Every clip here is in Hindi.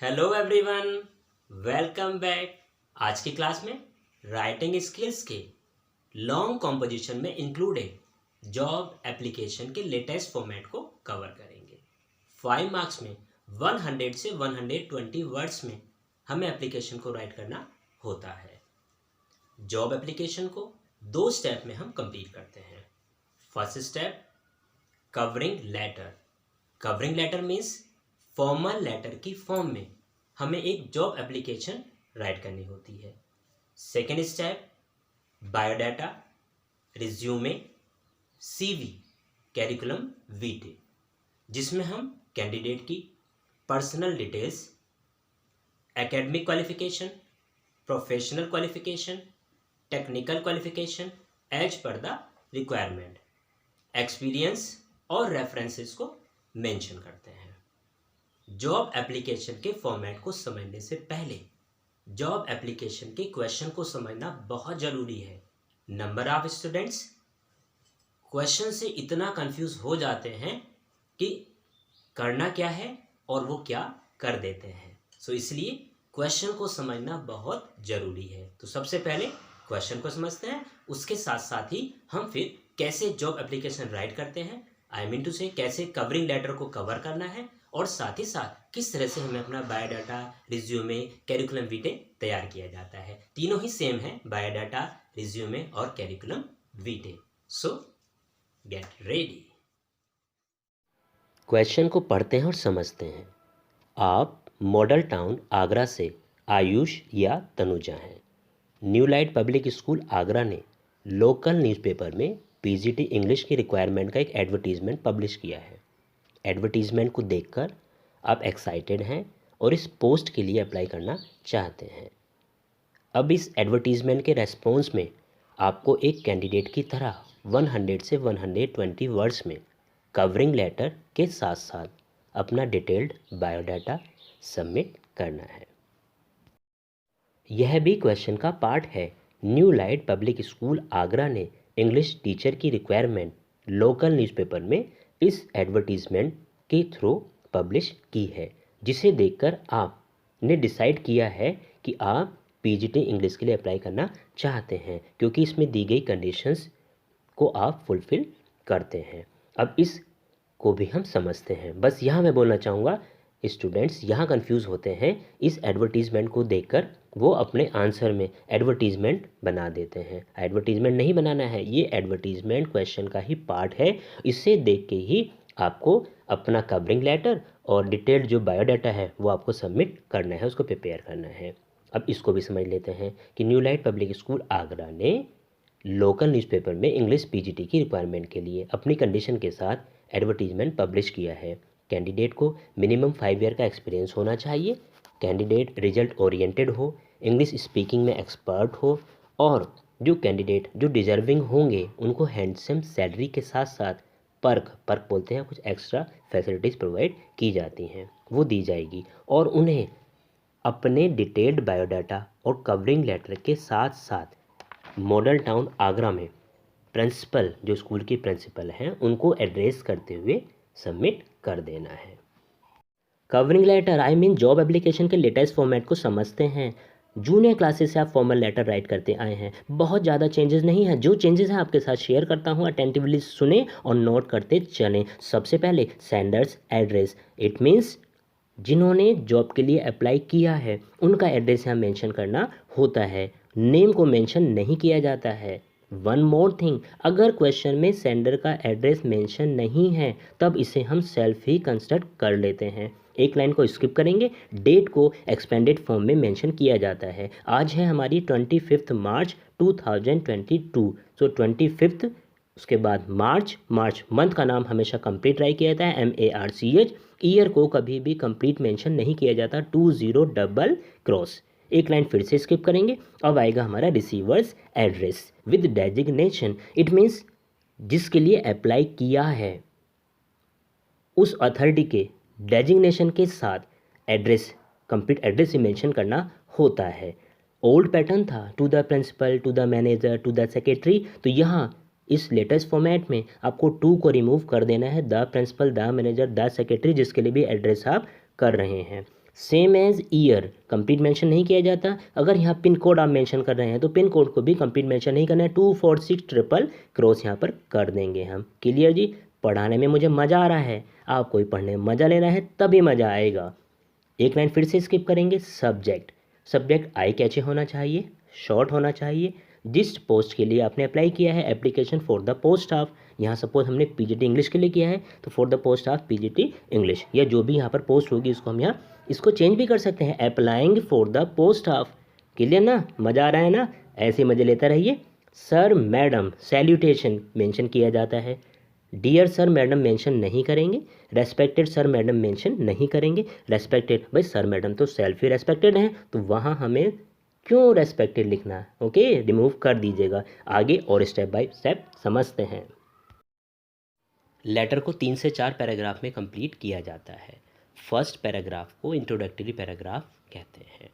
Hello everyone, welcome back. आज की क्लास में राइटिंग स्किल्स के लॉन्ग कॉम्पोजिशन में इंक्लूडेड जॉब एप्लीकेशन के लेटेस्ट फॉर्मेट को कवर करेंगे। 5 मार्क्स में 100 से 120 वर्ड्स में हमें एप्लीकेशन को राइट करना होता है। जॉब एप्लीकेशन को 2 स्टेप में हम कंप्लीट करते हैं। First step, covering letter. Covering letter means formal letter की फॉर्म में हमें एक जॉब एप्लीकेशन राइट करनी होती है। Second step, biodata, resume, CV, curriculum vitae, जिसमें हम कैंडिडेट की personal details, academic qualification, professional qualification, technical qualification as per the requirement, experience और रेफरेंसेस को मेंशन करते हैं। जॉब एप्लीकेशन के फॉर्मेट को समझने से पहले जॉब एप्लीकेशन के क्वेश्चन को समझना बहुत ज़रूरी है। नंबर ऑफ स्टूडेंट्स क्वेश्चन से इतना कंफ्यूज हो जाते हैं कि करना क्या है और वो क्या कर देते हैं। इसलिए क्वेश्चन को समझना बहुत ज़रूरी है। तो सबसे पहले क्वेश्चन को समझते हैं, उसके साथ साथ ही हम फिर कैसे जॉब एप्लीकेशन राइट करते हैं, आई मीन टू से कैसे कवरिंग लेटर को कवर करना है, और साथ ही साथ किस तरह से हमें अपना बायोडाटा, रिज्यूमे, कैरिकुलम वीटे तैयार किया जाता है। तीनों ही सेम है, बायोडाटा, रिज्यूमे और curriculum vitae. So get ready. Question को पढ़ते हैं और समझते हैं। आप मॉडल टाउन आगरा से आयुष या तनुजा हैं। New light public school Agra ने लोकल न्यूज़पेपर में पीजीटी इंग्लिश की रिक्वायरमेंट का एक एडवर्टीज़मेंट पब्लिश किया है। एडवर्टीज़मेंट को देखकर आप एक्साइटेड हैं और इस पोस्ट के लिए अप्लाई करना चाहते हैं। अब इस एडवर्टीज़मेंट के रेस्पॉन्स में आपको एक कैंडिडेट की तरह 100 से 120 वर्ड्स में कवरिंग लेटर के साथ साथ अपना डिटेल्ड बायोडाटा सबमिट करना है। यह भी क्वेश्चन का पार्ट है। New light public school Agra ने इंग्लिश टीचर की रिक्वायरमेंट लोकल न्यूज़पेपर में इस एडवर्टीज़मेंट के थ्रू पब्लिश की है, जिसे देखकर आपने डिसाइड किया है कि आप पीजीटी इंग्लिश के लिए अप्लाई करना चाहते हैं, क्योंकि इसमें दी गई कंडीशंस को आप फुलफ़िल करते हैं। अब इस को भी हम समझते हैं। बस यहाँ मैं बोलना चाहूँगा, स्टूडेंट्स यहाँ कंफ्यूज होते हैं। इस एडवर्टीज़मेंट को देखकर वो अपने आंसर में एडवर्टीज़मेंट बना देते हैं। एडवर्टीज़मेंट नहीं बनाना है, ये एडवर्टीज़मेंट क्वेश्चन का ही पार्ट है। इसे देख के ही आपको अपना कवरिंग लेटर और डिटेल्ड जो बायोडाटा है वो आपको सबमिट करना है, उसको प्रिपेयर करना है। अब इसको भी समझ लेते हैं कि new light public school Agra ने लोकल न्यूज़पेपर में इंग्लिश पीजीटी की रिक्वायरमेंट के लिए अपनी कंडीशन के साथ एडवर्टीज़मेंट पब्लिश किया है। कैंडिडेट को मिनिमम 5 ईयर का एक्सपीरियंस होना चाहिए, कैंडिडेट रिजल्ट ओरिएंटेड हो, इंग्लिश स्पीकिंग में एक्सपर्ट हो, और जो कैंडिडेट जो डिजर्विंग होंगे उनको हैंडसम सैलरी के साथ साथ पर्क बोलते हैं, कुछ एक्स्ट्रा फैसिलिटीज़ प्रोवाइड की जाती हैं, वो दी जाएगी। और उन्हें अपने डिटेल्ड बायोडाटा और कवरिंग लेटर के साथ साथ मॉडल टाउन आगरा में प्रिंसिपल, जो स्कूल की प्रिंसिपल हैं, उनको एड्रेस करते हुए सबमिट कर देना है। Covering letter I mean job application के लेटेस्ट फॉर्मेट को समझते हैं। जूनियर क्लासेस से आप फॉर्मल लेटर राइट करते आए हैं, बहुत ज़्यादा चेंजेस नहीं है। जो चेंजेस हैं आपके साथ शेयर करता हूँ, अटेंटिवली सुने और नोट करते चलें। सबसे पहले सेंडर्स एड्रेस, इट मीन्स जिन्होंने जॉब के लिए अप्लाई किया है उनका एड्रेस यहाँ मेंशन करना होता है, नेम को मेंशन नहीं किया जाता है। वन मोर थिंग, अगर क्वेश्चन में सेंडर का एड्रेस मेंशन नहीं है तब इसे हम सेल्फ ही कंस्ट्रक्ट कर लेते हैं। एक लाइन को स्किप करेंगे, डेट को एक्सपेंडेड फॉर्म में मेंशन किया जाता है। आज है हमारी 25 मार्च 2022, सो 25, उसके बाद मार्च मंथ का नाम हमेशा कंप्लीट राइट किया जाता है, MARCH। ईयर को कभी भी कंप्लीट मेंशन नहीं किया जाता, 20 एक लाइन फिर से स्किप करेंगे। अब आएगा हमारा receiver's address with designation, it means जिसके लिए अप्लाई किया है उस अथॉरिटी के डेजिग्नेशन के साथ एड्रेस, कंप्लीट एड्रेस ही मेंशन करना होता है। ओल्ड पैटर्न था to the principal, to the manager, to the secretary, तो यहाँ इस लेटेस्ट फॉर्मेट में आपको टू को रिमूव कर देना है, the principal, the manager, the secretary, जिसके लिए भी एड्रेस आप कर रहे हैं। Same as year complete mention नहीं किया जाता। अगर यहाँ पिन कोड आप मेंशन कर रहे हैं तो पिन कोड को भी कंप्लीट मेंशन नहीं करना है, 246 ट्रिपल क्रॉस यहाँ पर कर देंगे हम। क्लियर जी। पढ़ाने में मुझे मज़ा आ रहा है, आपको भी पढ़ने में मज़ा लेना है, तभी मज़ा आएगा। एक लाइन फिर से स्किप करेंगे। सब्जेक्ट, सब्जेक्ट आई कैचे होना चाहिए, शॉर्ट होना चाहिए। जिस पोस्ट के लिए आपने अप्लाई किया है, application for the post of, यहाँ सपोज हमने पीजीटी इंग्लिश के लिए किया है तो for the post of PGT English, या जो भी यहाँ पर पोस्ट होगी उसको हम यहाँ इसको चेंज भी कर सकते हैं, applying for the post of. Clear ना, मज़ा आ रहा है ना, ऐसे मज़े लेता रहिए। सर मैडम सैल्यूटेशन मेंशन किया जाता है, डियर सर मैडम मेंशन नहीं करेंगे, रेस्पेक्टेड सर मैडम मेंशन नहीं करेंगे। रेस्पेक्टेड, भाई सर मैडम तो सेल्फ ही रेस्पेक्टेड हैं, तो वहाँ हमें क्यों रेस्पेक्टेड लिखना है, ओके, रिमूव कर दीजिएगा। आगे और स्टेप बाय स्टेप समझते हैं। लेटर को 3 से 4 पैराग्राफ में कंप्लीट किया जाता है। फर्स्ट पैराग्राफ को इंट्रोडक्टरी पैराग्राफ कहते हैं।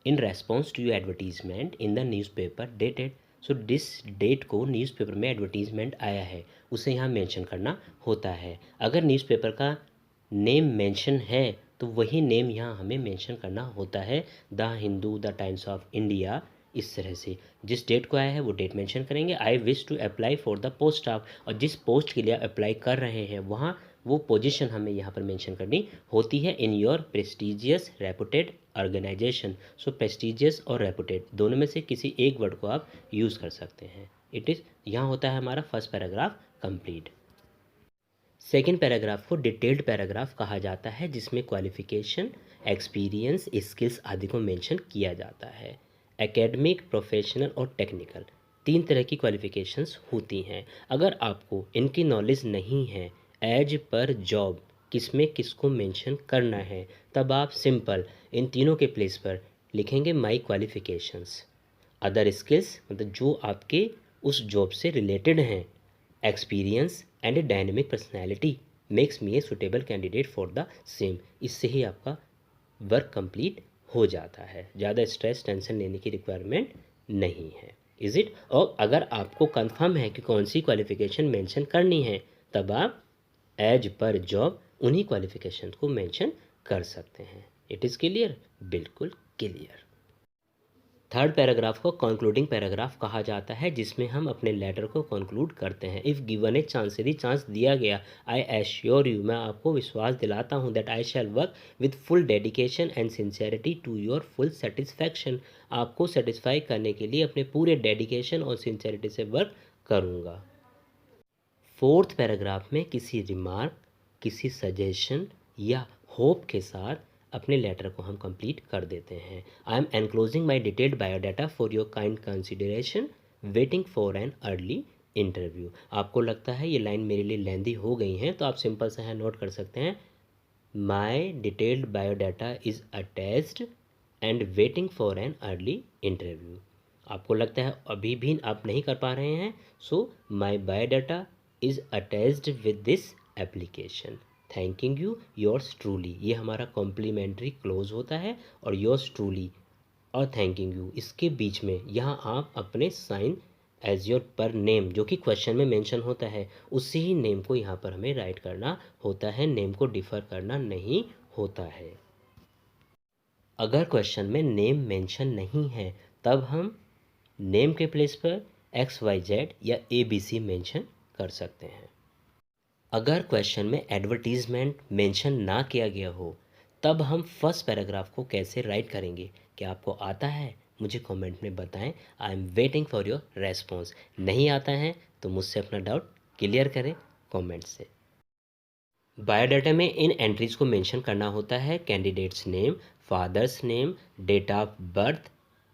In response to your advertisement in the newspaper dated, so जिस डेट को न्यूज़पेपर में एडवर्टीजमेंट आया है उसे यहाँ मेंशन करना होता है। अगर न्यूज़पेपर का नेम मेंशन है तो वही नेम यहाँ हमें मेंशन करना होता है। The Hindu, the times of India, इस तरह से जिस डेट को आया है वो डेट मेंशन करेंगे। I wish to apply for the post of, और जिस पोस्ट के लिए अप्लाई कर रहे हैं वहाँ वो पोजीशन हमें यहाँ पर मेंशन करनी होती है। In your prestigious reputed organisation, so prestigious और रेपुटेड दोनों में से किसी एक वर्ड को आप यूज़ कर सकते हैं। इट इज़, यहाँ होता है हमारा first paragraph complete. Second paragraph को डिटेल्ड पैराग्राफ कहा जाता है, जिसमें क्वालिफिकेशन, एक्सपीरियंस, स्किल्स आदि को मेंशन किया जाता है। एकेडमिक, प्रोफेशनल और टेक्निकल, 3 तरह की क्वालिफिकेशंस होती हैं। अगर आपको इनकी नॉलेज नहीं है, एज पर जॉब किसमें किसको मेंशन करना है, तब आप सिंपल इन तीनों के प्लेस पर लिखेंगे माई क्वालिफिकेशंस। अदर स्किल्स मतलब जो आपके उस जॉब से रिलेटेड हैं। Experience and A dynamic personality makes me a suitable candidate for the same. इससे ही आपका वर्क कंप्लीट हो जाता है, ज़्यादा स्ट्रेस टेंशन लेने की रिक्वायरमेंट नहीं है। Is it. और अगर आपको कंफर्म है कि कौन सी क्वालिफिकेशन मेंशन करनी है, तब आप एज पर जॉब उन्हीं क्वालिफिकेशन को मेंशन कर सकते हैं। इट इज़ क्लियर, बिल्कुल क्लियर। थर्ड पैराग्राफ को कंक्लूडिंग पैराग्राफ कहा जाता है, जिसमें हम अपने लेटर को कंक्लूड करते हैं। इफ़ गिवन ए चांस, यदि चांस दिया गया, आई एश्योर यू, मैं आपको विश्वास दिलाता हूँ, that I shall work with full dedication and sincerity to your full satisfaction, आपको सेटिस्फाई करने के लिए अपने पूरे डेडिकेशन और सिंसियरिटी से वर्क करूँगा। फोर्थ पैराग्राफ में किसी रिमार्क, किसी सजेशन या होप के साथ अपने लेटर को हम कंप्लीट कर देते हैं। I am enclosing my detailed biodata for your kind consideration, waiting for an early interview. आपको लगता है ये लाइन मेरे लिए लेंदी हो गई हैं, तो आप सिंपल से यहाँ नोट कर सकते हैं, my detailed biodata is attached and waiting for an early interview. आपको लगता है अभी भी आप नहीं कर पा रहे हैं, so my biodata is attached with this application, thanking you, yours truly. ये हमारा कॉम्प्लीमेंट्री क्लोज होता है, और योर्स ट्रूली और थैंकिंग यू इसके बीच में यहाँ आप अपने sign as your per name, जो कि क्वेश्चन में मेंशन होता है, उसी ही नेम को यहाँ पर हमें राइट करना होता है, नेम को डिफ़र करना नहीं होता है। अगर क्वेश्चन में नेम मेंशन नहीं है, तब हम नेम के प्लेस पर XYZ या ABC मेंशन कर सकते हैं। अगर क्वेश्चन में एडवर्टीजमेंट मेंशन ना किया गया हो, तब हम फर्स्ट पैराग्राफ को कैसे राइट करेंगे? क्या आपको आता है? मुझे कमेंट में बताएं। I am waiting for your response. नहीं आता है तो मुझसे अपना डाउट क्लियर करें कमेंट से। बायोडाटा में इन एंट्रीज को मेंशन करना होता है, candidate's name, father's name, date of birth,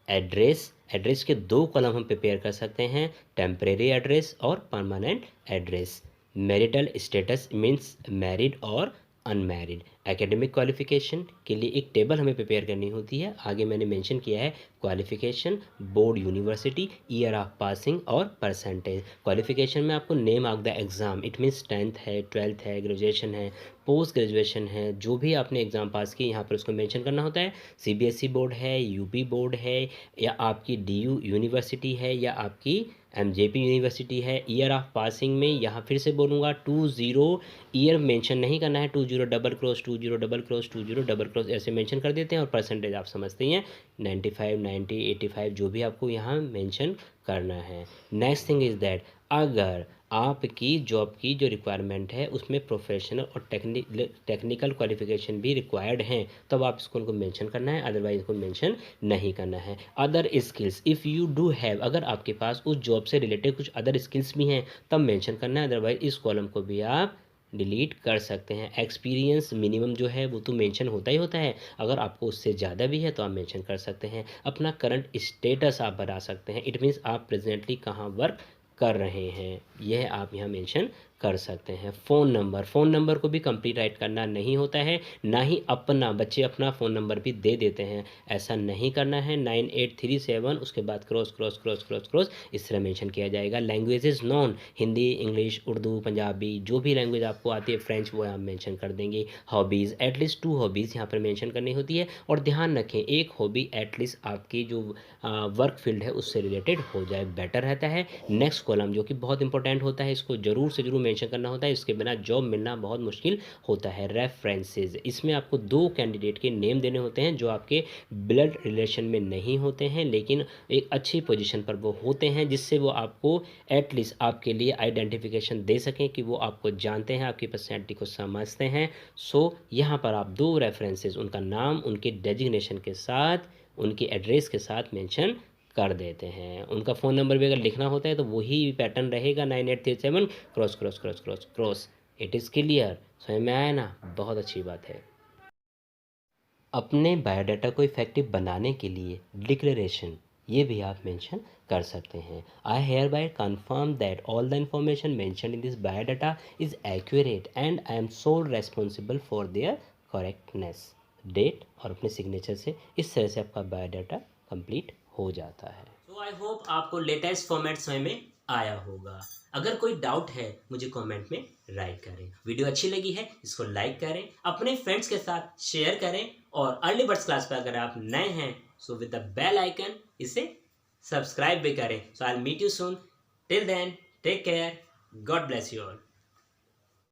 address. Address के 2 कॉलम हम प्रिपेयर कर सकते हैं, टेम्परेरी एड्रेस और permanent address. Marital status means married और अनमैरिड। एकेडमिक क्वालिफिकेशन के लिए एक टेबल हमें प्रिपेयर करनी होती है, आगे मैंने मेंशन किया है qualification, board, university, year of passing और परसेंटेज। क्वालिफिकेशन में आपको name of the exam, it means 10th है, 12th है, ग्रेजुएशन है, पोस्ट ग्रेजुएशन है, जो भी आपने एग्ज़ाम पास की यहाँ पर उसको मेंशन करना होता है। CBSE बोर्ड है, UP बोर्ड है, या आपकी DU यूनिवर्सिटी है, या आपकी MJP यूनिवर्सिटी है। ईयर ऑफ पासिंग में यहाँ फिर से बोलूँगा 20, ईयर मेंशन नहीं करना है, 20 डबल क्रॉस 20 ऐसे मेंशन कर देते हैं और परसेंटेज आप समझते ही हैं 95, 90, 85 जो भी आपको यहाँ मेंशन करना है। नेक्स्ट थिंग इज़ दैट अगर आपकी जॉब की जो रिक्वायरमेंट है उसमें प्रोफेशनल और टेक्निकल क्वालिफिकेशन भी रिक्वायर्ड हैं तब आप इसको उनको मेंशन करना है, अदरवाइज इसको मेंशन नहीं करना है। Other skills if you do have, अगर आपके पास उस जॉब से रिलेटेड कुछ अदर स्किल्स भी हैं तब मेंशन करना है, अदरवाइज इस कॉलम को भी आप डिलीट कर सकते हैं। एक्सपीरियंस मिनिमम जो है वो तो मेंशन होता ही होता है, अगर आपको उससे ज़्यादा भी है तो आप मेंशन कर सकते हैं। अपना करंट स्टेटस आप बता सकते हैं, इट मीन्स आप प्रेजेंटली कहाँ वर्क कर रहे हैं, यह आप यहाँ मेंशन कर सकते हैं। फ़ोन नंबर को भी कंप्लीट राइट करना नहीं होता है, ना ही अपना, बच्चे अपना फ़ोन नंबर भी दे देते हैं, ऐसा नहीं करना है। 9837 उसके बाद क्रॉस इस तरह मेंशन किया जाएगा। Languages non, Hindi, English, Urdu, Punjabi, जो भी लैंग्वेज आपको आती है, फ्रेंच, वो आप मेंशन कर देंगे। हॉबीज़ एटलीस्ट 2 हॉबीज़ यहाँ पर मेंशन करनी होती है, और ध्यान रखें एक हॉबी एटलीस्ट आपकी जो वर्क फील्ड है उससे रिलेटेड हो जाए, बेटर रहता है। नेक्स्ट कॉलम जो कि बहुत इंपॉर्टेंट होता है, इसको ज़रूर से ज़रूर मेंशन करना होता है, इसके बिना जॉब मिलना बहुत मुश्किल होता है। रेफरेंसेस, इसमें आपको 2 कैंडिडेट के नेम देने होते हैं जो आपके ब्लड रिलेशन में नहीं होते हैं लेकिन एक अच्छी पोजीशन पर वो होते हैं, जिससे वो आपको एटलीस्ट आपके लिए आइडेंटिफिकेशन दे सकें कि वो आपको जानते हैं, आपकी पर्सनैलिटी को समझते हैं। सो यहाँ पर आप 2 रेफरेंसेस, उनका नाम उनके डेजिग्नेशन के साथ, उनके एड्रेस के साथ मेंशन कर देते हैं। उनका फ़ोन नंबर भी अगर लिखना होता है तो वही पैटर्न रहेगा 9837 क्रॉस। इट इज़ क्लियर, समझ में आया ना? बहुत अच्छी बात है। अपने बायोडाटा को इफ़ेक्टिव बनाने के लिए डिक्लेरेशन, ये भी आप मेंशन कर सकते हैं। I hereby confirm that all the information mention in this biodata is accurate and I am sole responsible for their correctness. Date और अपने सिग्नेचर से इस तरह से आपका बायोडाटा कंप्लीट हो जाता है। तो आई होप आपको लेटेस्ट फॉर्मेट समझ में आया होगा। अगर कोई डाउट है मुझे कमेंट में राइट करें। वीडियो अच्छी लगी है इसको लाइक करें, अपने फ्रेंड्स के साथ शेयर करें, और अर्ली बर्ड्स क्लास पर अगर आप नए हैं so with the bell icon इसे सब्सक्राइब भी करें। So I will meet you soon, till then take care, God bless you all.